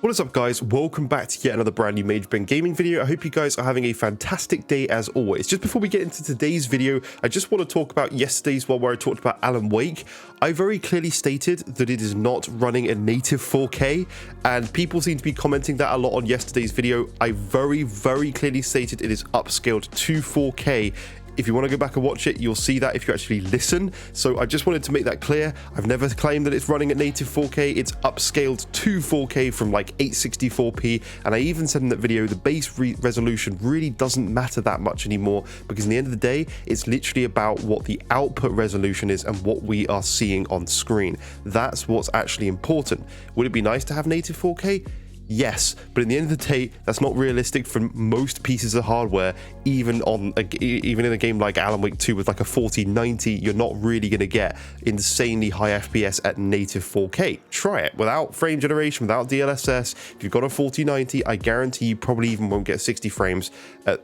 What is up, guys? Welcome back to yet another brand new Major Ben Gaming video. I hope you guys are having a fantastic day as always. Just before we get into today's video, I just want to talk about yesterday's one where I talked about Alan Wake. I very clearly stated that it is not running a native 4K, and people seem to be commenting that a lot on yesterday's video. I very clearly stated it is upscaled to 4K. If you want to go back and watch it, you'll see that if you actually listen. So I just wanted to make that clear. I've never claimed that it's running at native 4K. It's upscaled to 4K from like 864p. And I even said in that video, the base resolution really doesn't matter that much anymore, because in the end of the day, it's literally about what the output resolution is and what we are seeing on screen. That's what's actually important. Would it be nice to have native 4K? Yes, but in the end of the day, that's not realistic for most pieces of hardware. Even in a game like Alan Wake 2 with like a 4090, you're not really going to get insanely high FPS at native 4K. Try it without frame generation, without DLSS. If you've got a 4090, I guarantee you probably even won't get 60 frames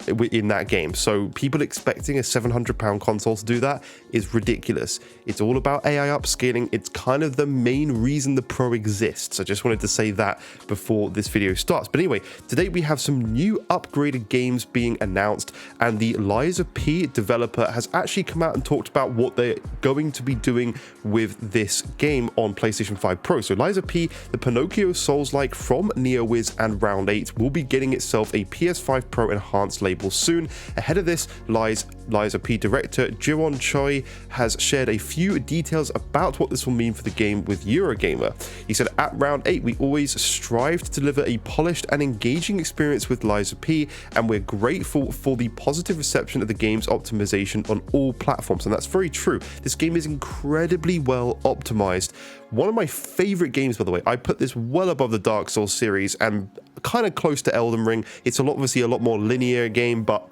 in that game. So people expecting a £700 console to do that is ridiculous. It's all about AI upscaling. It's kind of the main reason the Pro exists. I just wanted to say that before this video starts. But anyway, today we have some new upgraded games being announced, and the Liza P developer has actually come out and talked about what they're going to be doing with this game on PlayStation 5 Pro. So Liza P, the Pinocchio Souls-like from NeoWiz and Round 8, will be getting itself a PS5 Pro enhanced label soon. Ahead of this, Liza P director Jiwon Choi has shared a few details about what this will mean for the game with Eurogamer. He said, "At Round 8, we always strive to deliver a polished and engaging experience with Liza P, and we're grateful for the positive reception of the game's optimization on all platforms." And that's very true. This game is incredibly well optimized. One of my favorite games, by the way. I put this well above the Dark Souls series and kind of close to Elden Ring. It's obviously a lot more linear game, but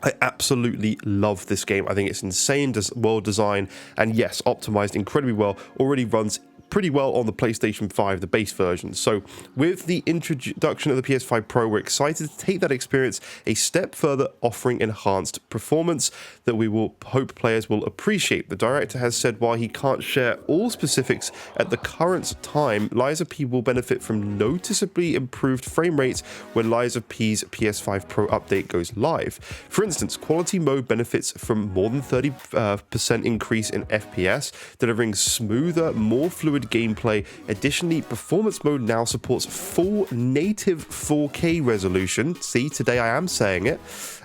I absolutely love this game. I think it's insane, well designed, and yes, optimized incredibly well. Already runs pretty well on the PlayStation 5, the base version. So with the introduction of the PS5 Pro, we're excited to take that experience a step further, offering enhanced performance that we will hope players will appreciate. The director has said while he can't share all specifics at the current time, Liza P will benefit from noticeably improved frame rates when Liza P's PS5 Pro update goes live. For instance, quality mode benefits from more than 30% increase in FPS, delivering smoother, more fluid gameplay. Additionally, performance mode now supports full native 4K resolution. See, today I am saying it,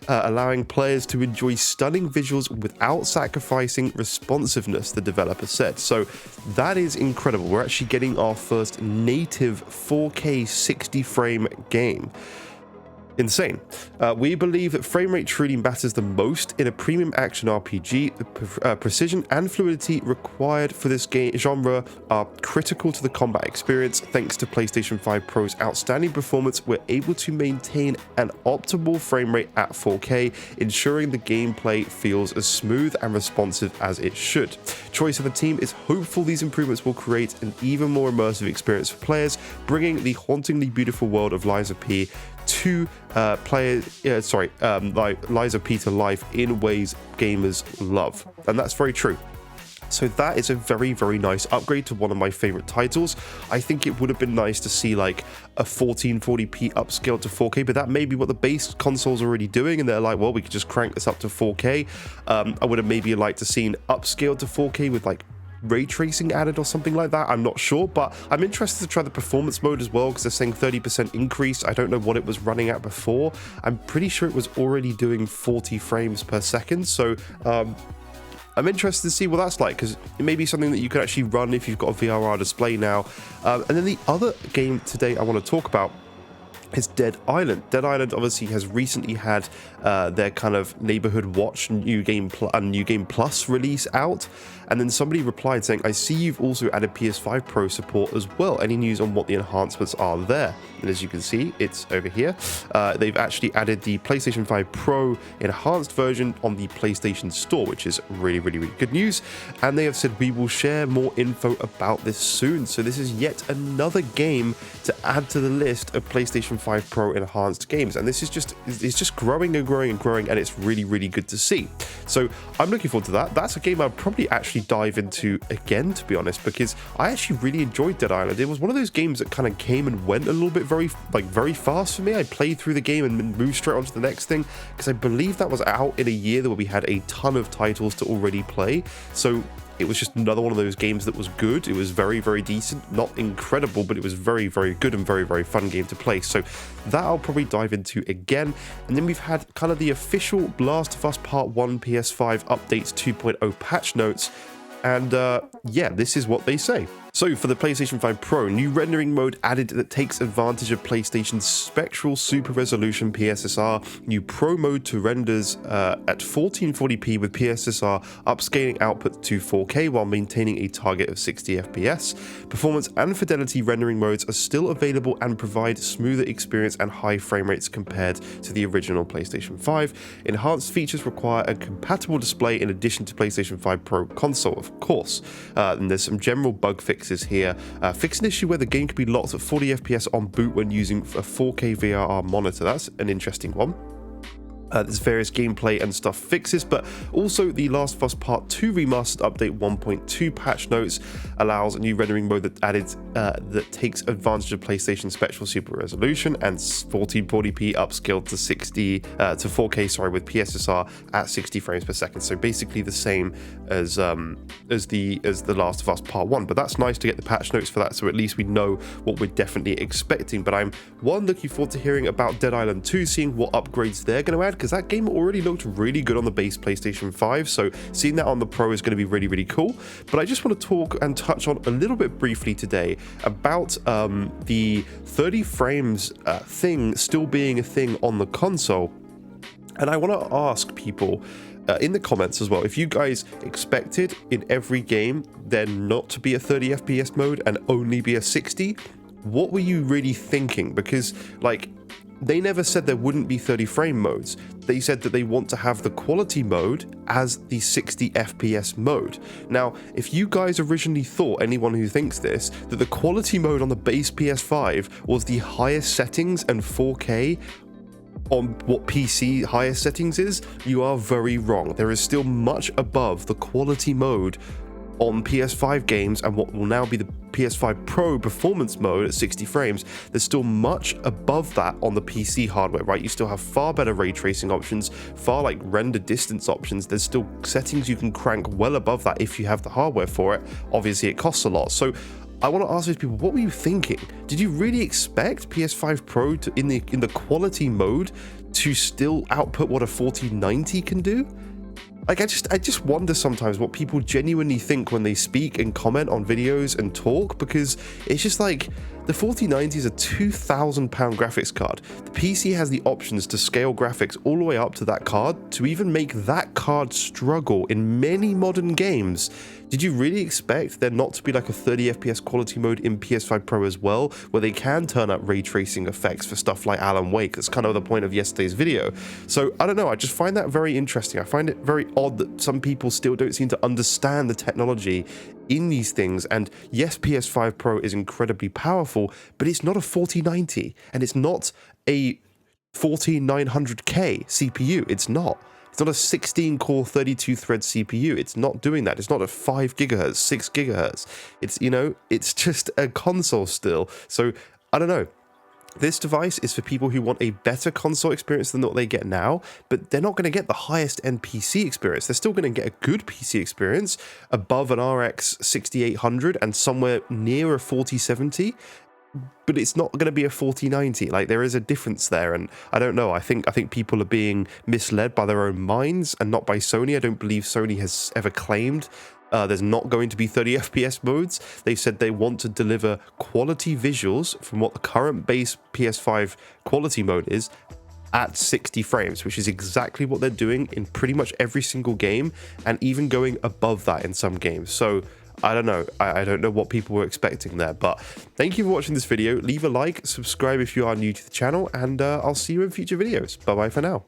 allowing players to enjoy stunning visuals without sacrificing responsiveness, the developer said. So that is incredible. We're actually getting our first native 4K 60 frame game. Insane. We believe that frame rate truly matters the most in a premium action RPG. The precision and fluidity required for this game genre are critical to the combat experience. Thanks to PlayStation 5 Pro's outstanding performance, we're able to maintain an optimal frame rate at 4K, ensuring the gameplay feels as smooth and responsive as it should. Choice of the team is hopeful these improvements will create an even more immersive experience for players, bringing the hauntingly beautiful world of Liza P to Liza P to life in ways gamers love. And that's very true. So that is a very nice upgrade to one of my favorite titles. I think it would have been nice to see like a 1440p upscale to 4K, but that may be what the base console's already doing, and they're like, well, we could just crank this up to 4K. I would have maybe liked to see upscale to 4K with like ray tracing added or something like that. I'm not sure, but I'm interested to try the performance mode as well, because they're saying 30% increase. I don't know what it was running at before. I'm pretty sure it was already doing 40 frames per second. So I'm interested to see what that's like, because it may be something that you could actually run if you've got a VRR display now. And then the other game today I want to talk about is Dead Island. Dead Island obviously has recently had their kind of Neighborhood Watch New Game Plus release out, and then somebody replied saying, "I see you've also added PS5 Pro support as well. Any news on what the enhancements are there?" And as you can see, it's over here. They've actually added the PlayStation 5 Pro enhanced version on the PlayStation Store, which is really good news. And they have said we will share more info about this soon. So this is yet another game to add to the list of PlayStation 5 Pro enhanced games, and this is just growing and growing and growing, and it's really, really good to see. So I'm looking forward to that. That's a game I'll probably actually dive into again, to be honest, because I actually really enjoyed Dead Island. It was one of those games that kind of came and went a little bit very fast for me. I played through the game and moved straight on to the next thing, because I believe that was out in a year where we had a ton of titles to already play. So it was just another one of those games that was good. It was very, very decent, not incredible, but it was very, very good and very, very fun game to play. So that I'll probably dive into again. And then we've had kind of the official Last of Us Part 1 PS5 Updates 2.0 patch notes. And yeah, this is what they say. So for the PlayStation 5 Pro, new rendering mode added that takes advantage of PlayStation's spectral super resolution PSSR, new Pro mode to renders at 1440p with PSSR upscaling output to 4K while maintaining a target of 60 FPS. Performance and fidelity rendering modes are still available and provide smoother experience and high frame rates compared to the original PlayStation 5. Enhanced features require a compatible display in addition to PlayStation 5 Pro console, of course. And there's some general bug fixes here. Fix an issue where the game can be locked at 40 FPS on boot when using a 4K VRR monitor. That's an interesting one. There's various gameplay and stuff fixes, but also the Last of Us Part 2 Remastered Update 1.2 patch notes allows a new rendering mode that takes advantage of PlayStation Spectral Super Resolution and 1440p upscaled to 4K, with PSSR at 60 frames per second. So basically the same as the Last of Us Part 1. But that's nice to get the patch notes for that, so at least we know what we're definitely expecting. But I'm looking forward to hearing about Dead Island 2, seeing what upgrades they're going to add, because that game already looked really good on the base PlayStation 5, so seeing that on the Pro is going to be really, really cool. But I just want to talk and touch on a little bit briefly today about the 30 frames thing still being a thing on the console. And I want to ask people in the comments as well, if you guys expected in every game there not to be a 30 FPS mode and only be a 60, what were you really thinking? Because, like, they never said there wouldn't be 30 frame modes. They said that they want to have the quality mode as the 60 FPS mode. Now, if you guys originally thought, anyone who thinks this, that the quality mode on the base PS5 was the highest settings and 4K on what PC highest settings is, you are very wrong. There is still much above the quality mode on PS5 games and what will now be the PS5 Pro performance mode at 60 frames. There's still much above that on the PC hardware, right? You still have far better ray tracing options, far like render distance options. There's still settings you can crank well above that if you have the hardware for it. Obviously it costs a lot. So I want to ask these people, what were you thinking? Did you really expect PS5 Pro to, in the quality mode, to still output what a 4090 can do? Like, I just wonder sometimes what people genuinely think when they speak and comment on videos and talk, because it's just like, the 4090 is a £2,000 graphics card. The PC has the options to scale graphics all the way up to that card, to even make that card struggle in many modern games. Did you really expect there not to be like a 30 FPS quality mode in PS5 Pro as well, where they can turn up ray tracing effects for stuff like Alan Wake? That's kind of the point of yesterday's video. So I don't know, I just find that very interesting. I find it very odd that some people still don't seem to understand the technology in these things. And yes, PS5 Pro is incredibly powerful, but it's not a 4090 and it's not a 14900K CPU. It's not. It's not a 16-core 32-thread CPU. It's not doing that. It's not a 5 gigahertz, 6 gigahertz. It's, you know, it's just a console still. So I don't know. This device is for people who want a better console experience than what they get now, but they're not going to get the highest end PC experience. They're still going to get a good PC experience above an RX 6800 and somewhere near a 4070. But it's not going to be a 4090. Like, there is a difference there, and I don't know. I think people are being misled by their own minds and not by Sony. I don't believe Sony has ever claimed there's not going to be 30 FPS modes. They said they want to deliver quality visuals from what the current base PS5 quality mode is at 60 frames, which is exactly what they're doing in pretty much every single game, and even going above that in some games. So I don't know. I don't know what people were expecting there, but thank you for watching this video. Leave a like, subscribe if you are new to the channel, and I'll see you in future videos. Bye bye for now.